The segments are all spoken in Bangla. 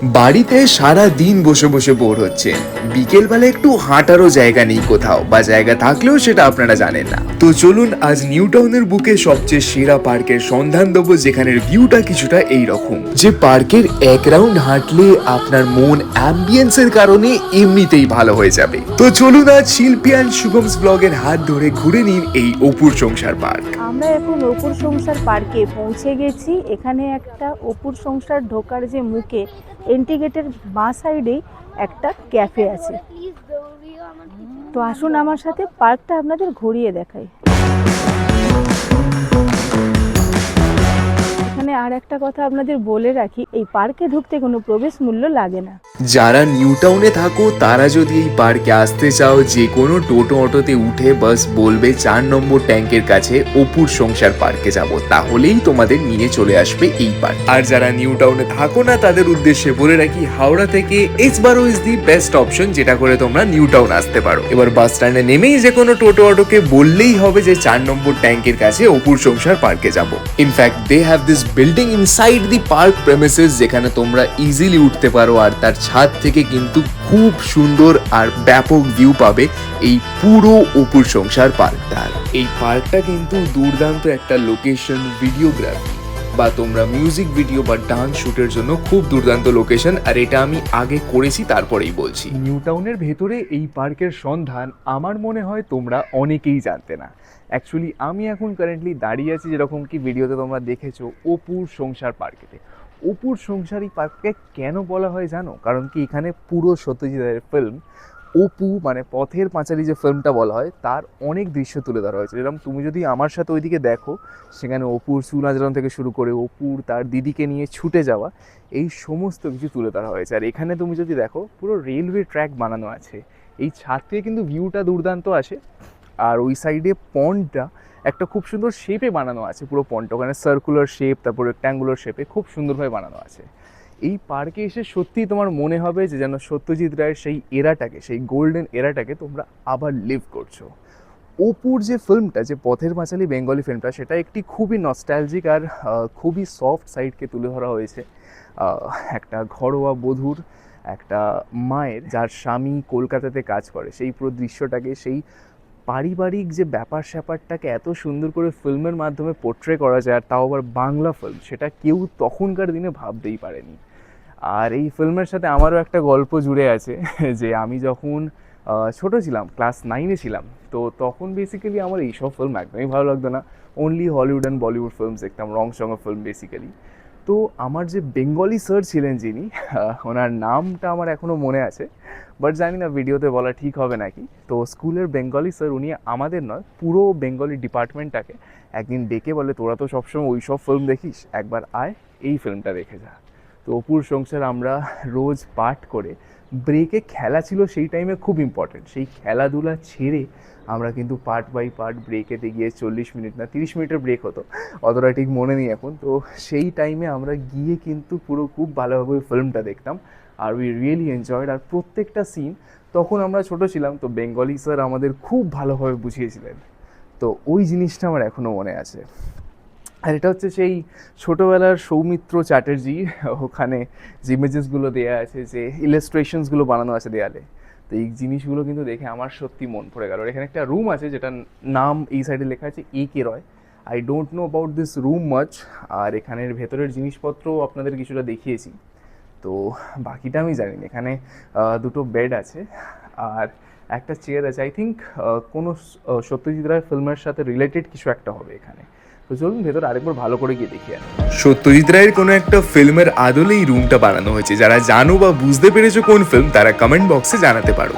বাড়িতে সারা দিন বসে বসে বোর হচ্ছে, বিকেলবেলা একটু হাঁটারও জায়গা নেই কোথাও, বা জায়গা থাকলেও সেটা আপনারা জানেন না। তো চলুন আজ নিউ টাউনের বুকে সবচেয়ে সেরা পার্কের সন্ধান দেবো, যেখানের ভিউটা কিছুটা এইরকম, যে পার্কের এক রাউন্ড হাঁটলে আপনার মন অ্যাম্বিয়েন্সের কারণে এমনিতেই ভালো হয়ে যাবে। তো চলুন আজ শিল্পী অ্যান্ড শুভমস ব্লগের হাত ধরে ঘুরে নিন এই অপুর সংসার পার্ক। আমরা এখন অপুর সংসার পার্কে পৌঁছে গেছি। এখানে একটা অপুর সংসার ঢোকার যে মুখে এন্ট্রি গেটের বাঁ সাইডেই একটা ক্যাফে আছে। তো আসুন আমার সাথে পার্কটা আপনাদের ঘুরিয়ে দেখাই। এখানে আর একটা কথা আপনাদের বলে রাখি, এই পার্কে ঢুকতে কোনো প্রবেশ মূল্য লাগে না। যারা নিউ টাউনে থাকো তারা যদি এই পার্কে আসতে চাও, যে কোনো টোটো অটোতে উঠে বাস বলবে ৪ নম্বর ট্যাঙ্কের কাছে অপুর সংসার পার্কে যাব, তাহলেই তোমাদের নিয়ে চলে আসবে এই পার্ক। আর যারা নিউ টাউনে থাকো না তাদের উদ্দেশ্যে বলে রাখি, হাওড়া থেকে S12 is the best option, যেটা করে তোমরা নিউ টাউন আসতে পারো। এবার বাস স্ট্যান্ডে নেমেই যে কোনো টোটো অটোকে বললেই হবে যে ৪ নম্বর ট্যাঙ্কের কাছে অপুর সংসার পার্কে যাব। In fact they have this building inside the park premises, যেখানে তোমরা ইজিলি উঠতে পারো, আর তার ছাদ থেকে কিন্তু খুব সুন্দর আর ব্যাপক ভিউ পাবে এই পুরো অপুর সংসার পার্কটার। এই পার্কটা কিন্তু দুর্দান্ত একটা লোকেশন, ভিডিওগ্রাফি বা তোমরা মিউজিক ভিডিও বা ডান্স শুটের জন্য খুব দুর্দান্ত লোকেশন। আর এটা আমি আগে করেছি, তারপরেই বলছি। নিউ টাউনের ভেতরে এই পার্কের সন্ধান আমার মনে হয় তোমরা অনেকেই জানতে না। অ্যাকচুয়ালি আমি এখন কারেন্টলি দাঁড়িয়ে আছি, যেরকম কি ভিডিওতে তোমরা দেখেছো, অপুর সংসার পার্কেতে। অপুর সংসার এই পার্ককে কেন বলা হয় জানো? কারণ কি এখানে পুরো সত্যজিৎ রায়ের ফিল্ম অপু, মানে পথের পাঁচালী যে ফিল্মটা বলা হয়, তার অনেক দৃশ্য তুলে ধরা হয়েছে। যেরকম তুমি যদি আমার সাথে ওইদিকে দেখো, সেখানে অপুর চুল আঁচড়ানো থেকে শুরু করে অপুর তার দিদিকে নিয়ে ছুটে যাওয়া, এই সমস্ত কিছু তুলে ধরা হয়েছে। আর এখানে তুমি যদি দেখো, পুরো রেলওয়ে ট্র্যাক বানানো আছে। এই ছাদ থেকে কিন্তু ভিউটা দুর্দান্ত আসে। আর ওই সাইডে পন্ডটা একটা খুব সুন্দর শেপে বানানো আছে, পুরো পন্ডটা ওখানে সার্কুলার শেপ, তারপর রেক্ট্যাঙ্গুলার শেপে খুব সুন্দরভাবে বানানো আছে। এই পার্কে এসে সত্যিই তোমার মনে হবে যে যেন সত্যজিৎ রায়ের সেই এরাটাকে, সেই গোল্ডেন এরাটাকে তোমরা আবার লিভ করছো। অপুর যে ফিল্মটা, যে পথের পাঁচালী বেঙ্গলি ফিল্মটা, সেটা একটি খুবই নস্টালজিক আর খুবই সফট সাইডকে তুলে ধরা হয়েছে। একটা ঘরোয়া বধূর, একটা মায়ের যার স্বামী কলকাতাতে কাজ করে, সেই পুরো দৃশ্যটাকে, সেই পারিবারিক যে ব্যাপার স্যাপারটাকে এত সুন্দর করে ফিল্মের মাধ্যমে পোট্রে করা যায়, আর তাও আবার বাংলা ফিল্ম, সেটা কেউ তখনকার দিনে ভাবতেই পারেনি। আর এই ফিল্মের সাথে আমারও একটা গল্প জুড়ে আছে যে আমি যখন ছোট ছিলাম, ক্লাস 9-এ ছিলাম, তো তখন বেসিক্যালি আমার এইসব ফিল্ম একদমই ভালো লাগতো না। Only Hollywood and Bollywood film দেখতাম, রং সঙ্গ ফিল্ম বেসিক্যালি। তো আমার যে বেঙ্গলি স্যার ছিলেন যিনি, ওনার নামটা আমার এখনও মনে আছে, বাট জানি না ভিডিওতে বলা ঠিক হবে নাকি। তো স্কুলের বেঙ্গলি স্যার, উনি আমাদের নয়, পুরো বেঙ্গলি ডিপার্টমেন্টটাকে একদিন ডেকে বলে, তোরা তো সবসময় ওই সব ফিল্ম দেখিস, একবার আয়, এই ফিল্মটা দেখে যা। তো অপুর সংসার আমরা রোজ পাঠ করে, ব্রেকে খেলা ছিল সেই টাইমে খুব ইম্পর্টেন্ট, সেই খেলাধুলা ছেড়ে আমরা কিন্তু পার্ট বাই পার্ট ব্রেকেতে গিয়ে 40 মিনিট না 30 মিনিটের ব্রেক হতো, অতটা ঠিক মনে নেই এখন। তো সেই টাইমে আমরা গিয়ে কিন্তু পুরো খুব ভালোভাবে ওই ফিল্মটা দেখতাম, আর উই রিয়েলি এনজয়েড। আর প্রত্যেকটা সিন, তখন আমরা ছোট ছিলাম, তো বেঙ্গলি স্যার আমাদের খুব ভালোভাবে বুঝিয়েছিলেন। তো ওই জিনিসটা আমার এখনও মনে আছে। আর এটা হচ্ছে সেই ছোটোবেলার সৌমিত্র চ্যাটার্জি, ওখানে যে ইমেজেসগুলো দেওয়া আছে, যে ইলাস্ট্রেশনসগুলো বানানো আছে দেয়ালে, তো এই জিনিসগুলো কিন্তু দেখে আমার সত্যি মন পড়ে গেল। এখানে একটা রুম আছে যেটার নাম এই সাইডে লেখা আছে A.K. Roy. I don't know about this room much. আর এখানের ভেতরের জিনিসপত্র আপনাদের কিছুটা দেখিয়েছি, তো বাকিটা আমি জানি না। এখানে দুটো বেড আছে আর একটা চেয়ার আছে। আই থিঙ্ক কোনো সত্যজিৎ রায় ফিল্মের সাথে রিলেটেড কিছু একটা হবে এখানে। তো চলুন ভেতরে আরেকবার ভালো করে গিয়ে দেখি। সত্যজিৎ রায়ের কোনো একটা ফিল্মের আদলে এই রুমটা বানানো হয়েছে। যারা জানো বা বুঝতে পেরেছো কোন ফিল্ম, তারা কমেন্ট বক্সে জানাতে পারো।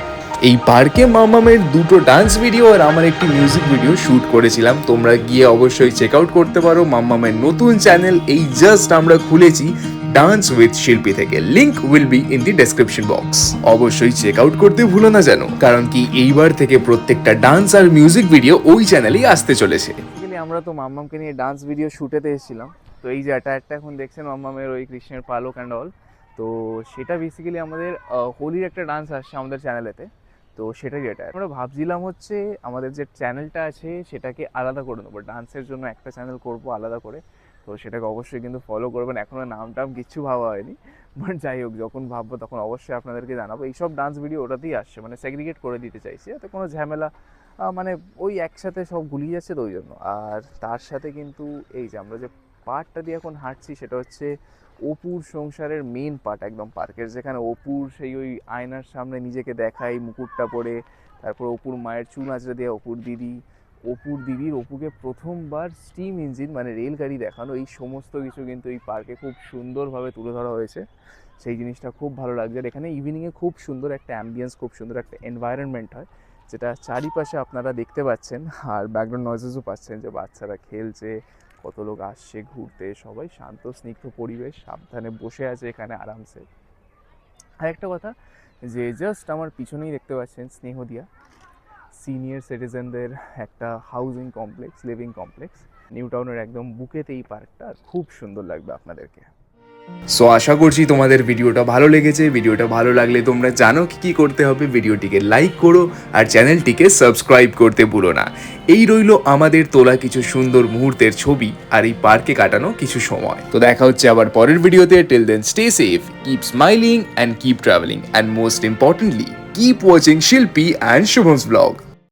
এই পার্কে মামামের দুটো ডান্স ভিডিও আর আমার একটি মিউজিক ভিডিও শ্যুট করেছিলাম, তোমরা গিয়ে অবশ্যই চেক আউট করতে পারো। মামামের নতুন চ্যানেল এই জাস্ট আমরা খুলেছি, ডান্স উইথ শিল্পী থেকে, link will be in the description box. অবশ্যই চেক আউট করতে ভুলো না যেন, কারণ কি এইবার থেকে প্রত্যেকটা ডান্স আর মিউজিক ভিডিও ওই চ্যানেলেই আসতে চলেছে। আমরা তো মাম্মামকে নিয়ে ডান্স ভিডিও শুটেতে এসেছিলাম। তো এই যে একটা এখন দেখছেন মাম্মামের ওই কৃষ্ণের পালক অ্যান্ড অল, তো সেটা বেসিক্যালি আমাদের হোলির একটা ডান্স আসছে আমাদের চ্যানেলেতে। তো সেটাই এটা আমরা ভাবছিলাম হচ্ছে আমাদের যে চ্যানেলটা আছে সেটাকে আলাদা করে নেবো, ডান্সের জন্য একটা চ্যানেল করব আলাদা করে, তো সেটাকে অবশ্যই কিন্তু ফলো করবেন। এখনও নাম টাম কিচ্ছু ভাবা হয়নি, বাট যাই হোক যখন ভাববো তখন অবশ্যই আপনাদেরকে জানাবো। এইসব ডান্স ভিডিও ওটাতেই আসছে, মানে সেগ্রিগেট করে দিতে চাইছি, এতে কোনো ঝামেলা মানে ওই একসাথে সব গুলিয়ে যাচ্ছে তো ওই জন্য। আর তার সাথে কিন্তু এই যে আমরা যে পার্টটা দিয়ে এখন হাঁটছি সেটা হচ্ছে অপুর সংসারের মেন পার্ট, একদম পার্কের, যেখানে অপুর সেই ওই আয়নার সামনে নিজেকে দেখায় মুকুটটা পরে, তারপর অপুর মায়ের চুল আঁচড়ে দেওয়া অপুর দিদির অপুকে প্রথমবার স্টিম ইঞ্জিন মানে রেলগাড়ি দেখানো, এই সমস্ত কিছু কিন্তু এই পার্কে খুব সুন্দরভাবে তুলে ধরা হয়েছে। সেই জিনিসটা খুব ভালো লাগছে। আর এখানে ইভিনিংয়ে খুব সুন্দর একটা অ্যাম্বিয়েন্স, খুব সুন্দর একটা এনভায়রনমেন্ট হয়, যেটা চারিপাশে আপনারা দেখতে পাচ্ছেন। আর ব্যাকগ্রাউন্ড নয়েজেসও পাচ্ছেন, যে বাচ্চারা খেলছে, কত লোক আসছে ঘুরতে, সবাই শান্ত স্নিগ্ধ পরিবেশ, সাবধানে বসে আছে এখানে আরামসে। আর একটা কথা, যে জাস্ট আমার পিছনেই দেখতে পাচ্ছেন স্নেহদিয়া, সিনিয়র সিটিজেনদের একটা housing complex, living complex, new টাউনের একদম বুকেতে এই পার্কটা, খুব সুন্দর লাগবে আপনাদেরকে। সো আশা করছি তোমাদের ভিডিওটা ভালো লেগেছে। ভিডিওটা ভালো লাগলে তোমরা জানো কি করতে হবে, ভিডিওটিকে লাইক করো আর চ্যানেলটিকে সাবস্ক্রাইব করতে ভুলো না। এই রইলো আমাদের তোলা কিছু সুন্দর মুহূর্তের ছবি আর এই পার্কে কাটানো কিছু সময়। তো দেখা হচ্ছে আবার পরের ভিডিওতে। Till then stay safe, keep smiling and keep travelling, and most importantly keep watching Shilpi and Shubham's blog.